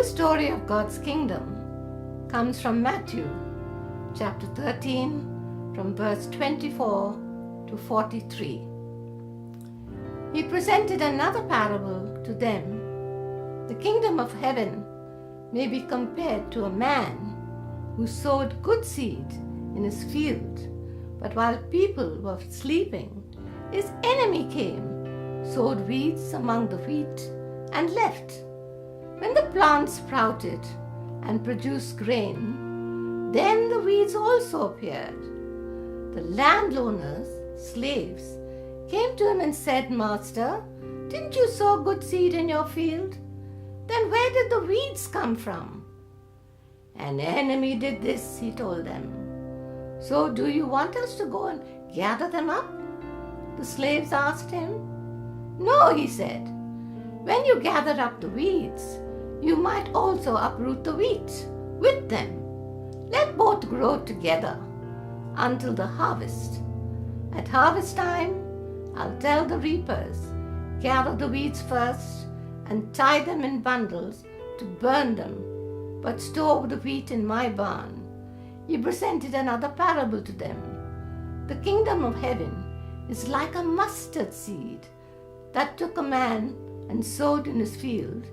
This story of God's kingdom comes from Matthew chapter 13 from verse 24 to 43. He presented another parable to them. The kingdom of heaven may be compared to a man who sowed good seed in his field, but while people were sleeping, his enemy came, sowed weeds among the wheat, and left. When the plant sprouted and produced grain, then the weeds also appeared. The landowners, slaves, came to him and said, "Master, didn't you sow good seed in your field? Then where did the weeds come from?" "An enemy did this," he told them. "So do you want us to go and gather them up?" The slaves asked him. "No," he said. "When you gather up the weeds, you might also uproot the wheat with them. Let both grow together until the harvest. At harvest time, I'll tell the reapers, gather the weeds first and tie them in bundles to burn them, but store the wheat in my barn." He presented another parable to them. The kingdom of heaven is like a mustard seed that took a man and sowed in his field.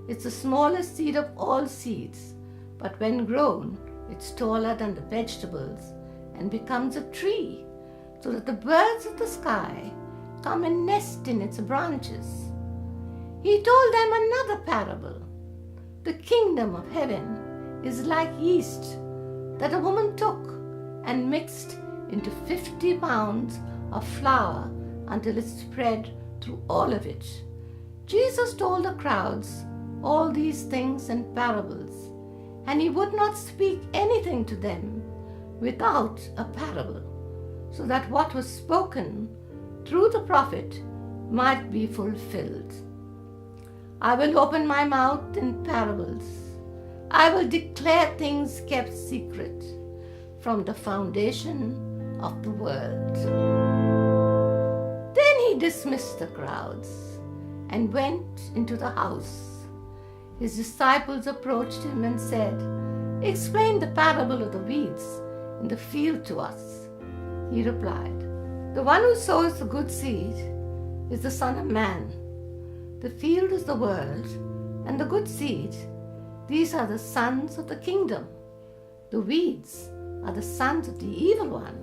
It's the smallest seed of all seeds, but when grown, it's taller than the vegetables and becomes a tree, so that the birds of the sky come and nest in its branches. He told them another parable. The kingdom of heaven is like yeast that a woman took and mixed into 50 pounds of flour until it spread through all of it. Jesus told the crowds all these things in parables, and he would not speak anything to them without a parable, so that what was spoken through the prophet might be fulfilled. "I will open my mouth in parables. I will declare things kept secret from the foundation of the world." Then he dismissed the crowds and went into the house. His disciples approached him and said, "Explain the parable of the weeds in the field to us." He replied, "The one who sows the good seed is the Son of Man. The field is the world, and the good seed, these are the sons of the kingdom. The weeds are the sons of the evil one,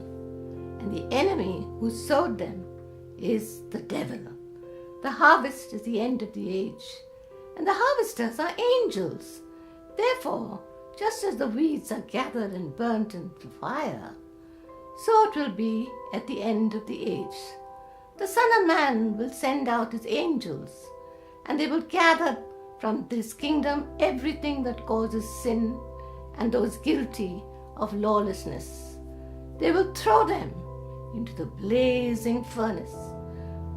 and the enemy who sowed them is the devil. The harvest is the end of the age, and the harvesters are angels. Therefore, just as the weeds are gathered and burnt in the fire, so it will be at the end of the age. The Son of Man will send out his angels, and they will gather from this kingdom everything that causes sin and those guilty of lawlessness. They will throw them into the blazing furnace,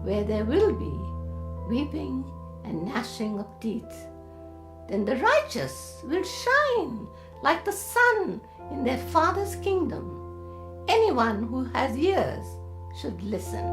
where there will be weeping and gnashing of teeth. Then the righteous will shine like the sun in their Father's kingdom. Anyone who has ears should listen."